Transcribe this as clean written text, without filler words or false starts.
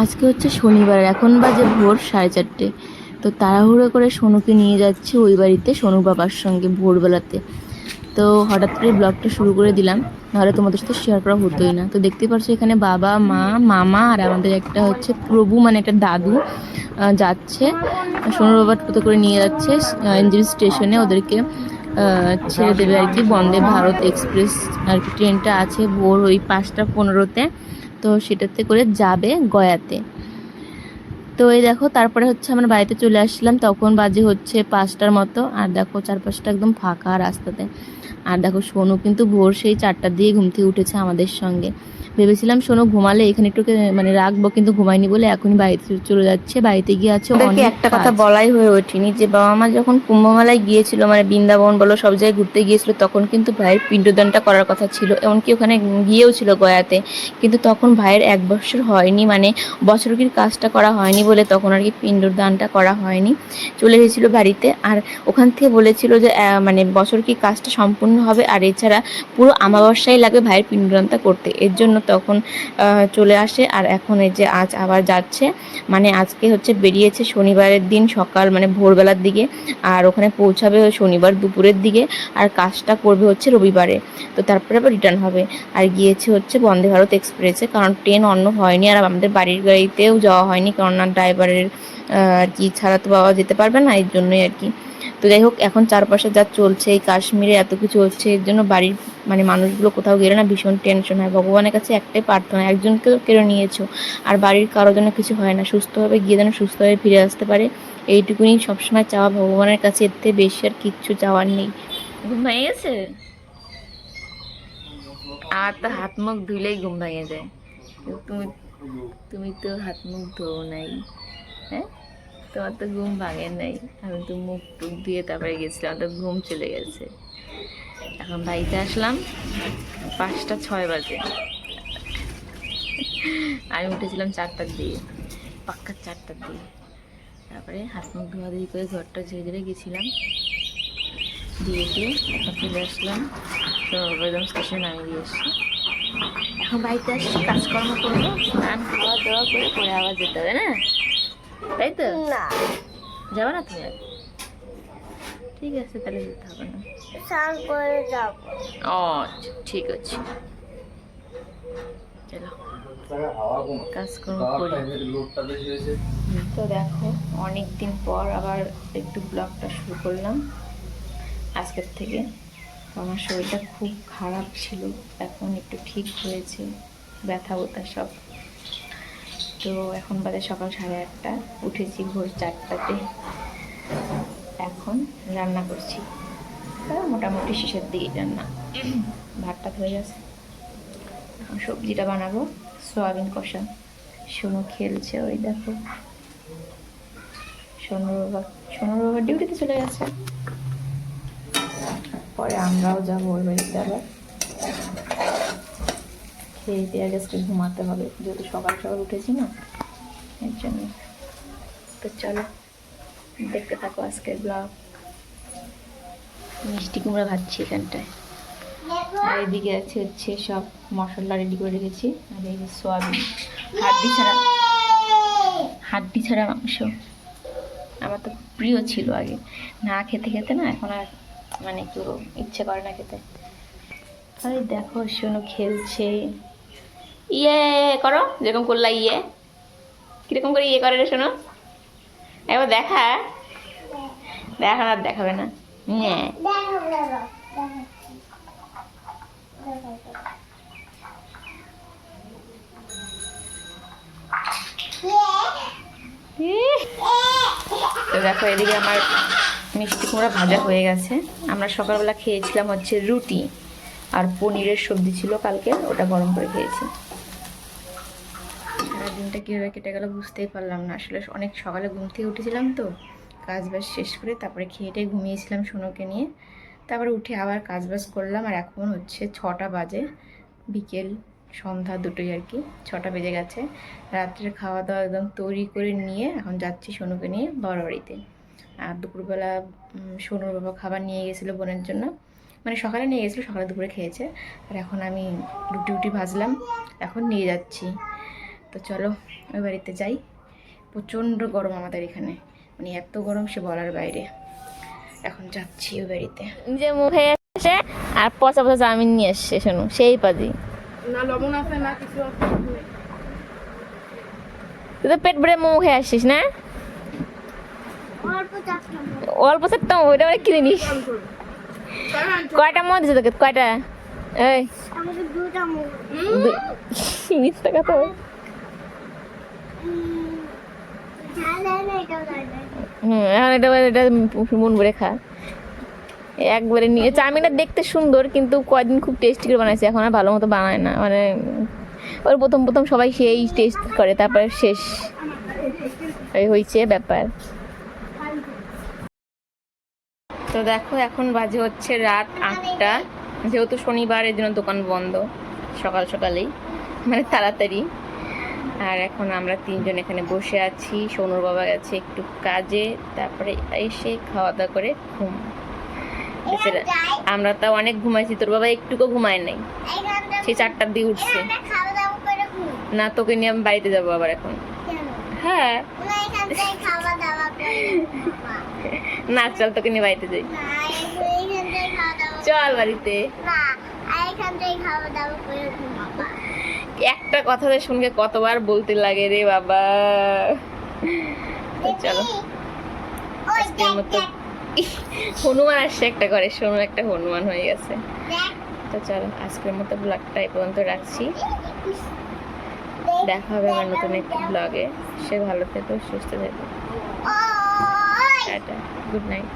আজকে হচ্ছে শনিবার, এখন বাজে ভোর 4:30। তো তাড়াহুড়ো করে সোনুকে নিয়ে যাচ্ছি ওই বাড়িতে সোনুর বাবার সঙ্গে ভোরবেলাতে। তো হঠাৎ করে ব্লগটা শুরু করে দিলাম, নাহলে তোমাদের সাথে শেয়ার করা হতোই না। তো দেখতে পাচ্ছ এখানে বাবা, মা, মামা আর আমাদের একটা হচ্ছে প্রভু, মানে একটা দাদু যাচ্ছে। সোনুর বাবা টোটো করে নিয়ে যাচ্ছে এনজেপি স্টেশনে, ওদেরকে ছেড়ে দেবে আর কি। বন্দে ভারত এক্সপ্রেস আর কি ট্রেনটা আছে ভোর ওই 5টা 15-তে। তো সেটাতে করে যাবে গয়াতে। তো এই দেখো তারপরে হচ্ছে আমরা বাড়িতে চলে আসলাম, তখন বাজে হচ্ছে 5টার মতো। আর দেখো চারপাশটা একদম ফাঁকা রাস্তাতে। আর দেখো সোনু কিন্তু ভোর সেই 4টার দিয়ে ঘুম থেকে উঠেছে আমাদের সঙ্গে। ভেবেছিলাম সোনু ঘুমালে এখানে একটু মানে রাখবো, কিন্তু ঘুমাইনি বলে এখনই বাড়িতে চলে যাচ্ছে। বাড়িতে গিয়ে আছে অনেক একটা কথা বলাই হয়ে ওঠেনি যে বাবা মা যখন কুম্ভমেলায় গিয়েছিল, মানে বৃন্দাবন বলো সব জায়গায় ঘুরতে গিয়েছিল, তখন কিন্তু ভাইয়ের পিণ্ডদানটা করার কথা ছিল। এমনকি ওখানে গিয়েও ছিল গয়াতে, কিন্তু তখন ভাইয়ের 1 বছর হয়নি, মানে বছরকির কাজটা করা হয়নি বলে তখন আর কি পিণ্ডদানটা করা হয়নি। চলে এসেছিলো বাড়িতে। আর ওখান থেকে বলেছিল যে মানে বছর কি কাজটা সম্পূর্ণ হবে, আর এছাড়া পুরো আমাবস্যাই লাগবে ভাইয়ের পিণ্ডদানটা করতে। এর জন্য তখন চলে আসে। আর এখন এই যে আজ আবার যাচ্ছে, মানে আজকে হচ্ছে বেরিয়েছে শনিবারের দিন সকাল, মানে ভোরবেলার দিকে, আর ওখানে পৌঁছাবে শনিবার দুপুরের দিকে, আর কাজটা করবে হচ্ছে রবিবারে। তো তারপরে আবার রিটার্ন হবে। আর গিয়েছে হচ্ছে বন্দে ভারত এক্সপ্রেসে, কারণ ট্রেন অন্য হয়নি, আর আমাদের বাড়ির গাড়িতেও যাওয়া হয়নি, কারণ ড্রাইভারের আর কি ছাড়া তো বাবা যেতে পারবে না, এর জন্যই আর কি। তো যাই হোক, এখন চারপাশে যা চলছে, এই কাশ্মীরে এত কিছু হচ্ছে, এর জন্য বাড়ির মানে মানুষগুলো কোথাও গেলে না ভীষণ টেনশন হয়। ভগবানের কাছে একটাই প্রার্থনা, একজনকেও কেড়ে নিয়েছো, আর বাড়ির কারোর জন্য কিছু হয় না, সুস্থভাবে গিয়ে যেন সুস্থভাবে ফিরে আসতে পারে, এইটুকুনি সবসময় চাওয়া ভগবানের কাছে। এর থেকে বেশি আর কিচ্ছু চাওয়ার নেই। ঘুম ভেঙে গেছে? আর তো হাত মুখ ধুইলেই ঘুম ভেঙে যায়। তুমি তুমি তো হাত মুখ ধোও নাই, হ্যাঁ? তোমার তো ঘুম ভাঙে নাই। আমি তো মুখ টুক দিয়ে তারপরে গেছিলাম, তো ঘুম চলে গেছে। এখন বাড়িতে আসলাম 5টা 6 বাজে। আমি উঠেছিলাম 4টার দিয়ে, পাক্কা 4টার দিয়ে। তারপরে হাত মুখ ধোয়াধুয়ি করে ঘরটা ঝেড়ে ঝেড়ে গেছিলাম, দিয়ে এখন চলে আসলাম। তো একদম স্টেশনে নামিয়ে দিয়ে এসছি। এখন বাড়িতে আসছি, কাজকর্ম করবো, স্নান খাওয়া দাওয়া করে পরে আবার যেতে হবে না, তাই তো? না, যাবে না তুমি? ঠিক আছে, তাহলে যেতে হবে না, স্নান করে যাব। ও ঠিক আছে, চলো কাজকর্ম করি। তো দেখো অনেক দিন পর আবার একটু ব্লগটা শুরু করলাম আজকের থেকে। আমার শরীরটা খুব খারাপ ছিল, এখন একটু ঠিক হয়েছে, ব্যথা ব্যথা সব। তো এখন বাজে সকাল 8:30, উঠেছি ভোর 4টাতে। এখন রান্না করছি, মোটামুটি শেষের দিকে রান্না। ভাতটা হয়ে গেছে, এখন সবজিটা বানাবো, সয়াবিন কষা। সোনু খেলছে, ওই দেখো সোনুর বাবা ডিউটিতে চলে গেছে। পরে আমরাও যাবো ওই বাড়িতে, আবার খেয়ে দিয়ে আজকে ঘুমাতে হবে, যেহেতু সকাল সকাল উঠেছি না, এর জন্য। তো চলো দেখতে থাকো আজকের ব্লগ। মিষ্টি কুমড়া ভাজছি এখানটায়, আর এদিকে আছে হচ্ছে সব মশলা রেডি করে রেখেছি। আর এই যে সোয়াবিন, হাড্ডি ছাড়া মাংস আমার তো প্রিয় ছিল আগে, না খেতে খেতে না এখন আর মানে একটু ইচ্ছে করে না খেতে। আরে দেখো শোনো খেলছে, ইয়ে করো যেরকম করলা, ইয়ে কিরকম করে ইয়ে করে রে শোনো, একবার দেখা, দেখা আর দেখাবে না। হ্যাঁ তো দেখো এদিকে আমার মিষ্টি কুমড়া ভাজা হয়ে গেছে। আমরা সকালবেলা খেয়েছিলাম হচ্ছে রুটি, আর পনিরের সবজি ছিল কালকে, ওটা গরম করে খেয়েছি। সারাদিনটা কীভাবে কেটে গেল বুঝতেই পারলাম না, আসলে অনেক সকালে ঘুম থেকে উঠেছিলাম, তো কাজ বাজ শেষ করে তারপরে খেয়েটে ঘুমিয়েছিলাম সোনুকে নিয়ে। তারপরে উঠে আবার কাজ বাজ করলাম, আর এখন হচ্ছে 6টা বাজে, বিকেল সন্ধ্যা দুটোই আর কি, 6টা বেজে গেছে। রাত্রের খাওয়া দাওয়া একদম তৈরি করে নিয়ে এখন যাচ্ছি সোনুকে নিয়ে বাবার বাড়িতে। আর দুপুরবেলা সোনুর বাবা খাবার নিয়ে গেছিলো বোনের জন্য, মানে সকালে নিয়ে গেছিলো, সকালে দুপুরে খেয়েছে। আর এখন আমি রুটি ভাজলাম, এখন নিয়ে যাচ্ছি। তো চলো ওই বাড়িতে যাই। প্রচণ্ড গরম আমাদের এখানে, মানে এত গরম সে বলার বাইরে। এখন যাচ্ছি ওই বাড়িতে। যে মুখে এসে আর পচা পচা চাউমিন নিয়ে এসছে শোনো, সেই পাজি না লবণ আছে না কিছু আছে। তুই তো পেট ভরে মোমো খেয়ে আসছিস না? অল্প চারটা ওইটা অনেক কি জিনিস। কয়টা মোমো দিছে তোকে? কয়টা? এই মিথ্যা কথা। এখন এটা মন ভরে খা একবারে নিয়ে। চাউমিনটা দেখতে সুন্দর কিন্তু কয়দিন খুব টেস্টি করে বানাইছে, এখন আর ভালো মতো বানায় না। মানে ওর প্রথম প্রথম সবাই সেই টেস্ট করে, তারপরে শেষ এই হয়েছে ব্যাপার। তো দেখো এখন বাজে হচ্ছে রাত 8টা, যেহেতু শনিবার এর জন্য দোকান বন্ধ সকাল সকালেই, মানে তাড়াতাড়ি। আর এখন আমরা 3জন এখানে বসে আছি। সোনুর বাবা গেছে একটু কাজে, তারপরে এসে খাওয়া দাওয়া করে ঘুম। আমরা তো অনেক ঘুমাইছি, তোর বাবা একটুকু ঘুমায় নাই, সে 4টার দিকে উঠছে। না তোকে নিয়ে আমি বাড়িতে যাবো আবার এখন। হ্যাঁ না চল তোকে নিয়ে বাড়িতে যাই, চল বাড়িতে। একটা কথা শুনকে কতবার বলতে লাগে রে বাবা। চলো আজকের মতো হনুমান আসছে একটা ঘরে, সোনু একটা হনুমান হয়ে গেছে। তো চলো আজকের মতো ব্লগটা এই পর্যন্ত রাখছি। দেখা হবে আমার নতুন একটি ব্লগে। সে ভালো থেকো, সুস্থ থেকো, টাটা, গুড নাইট।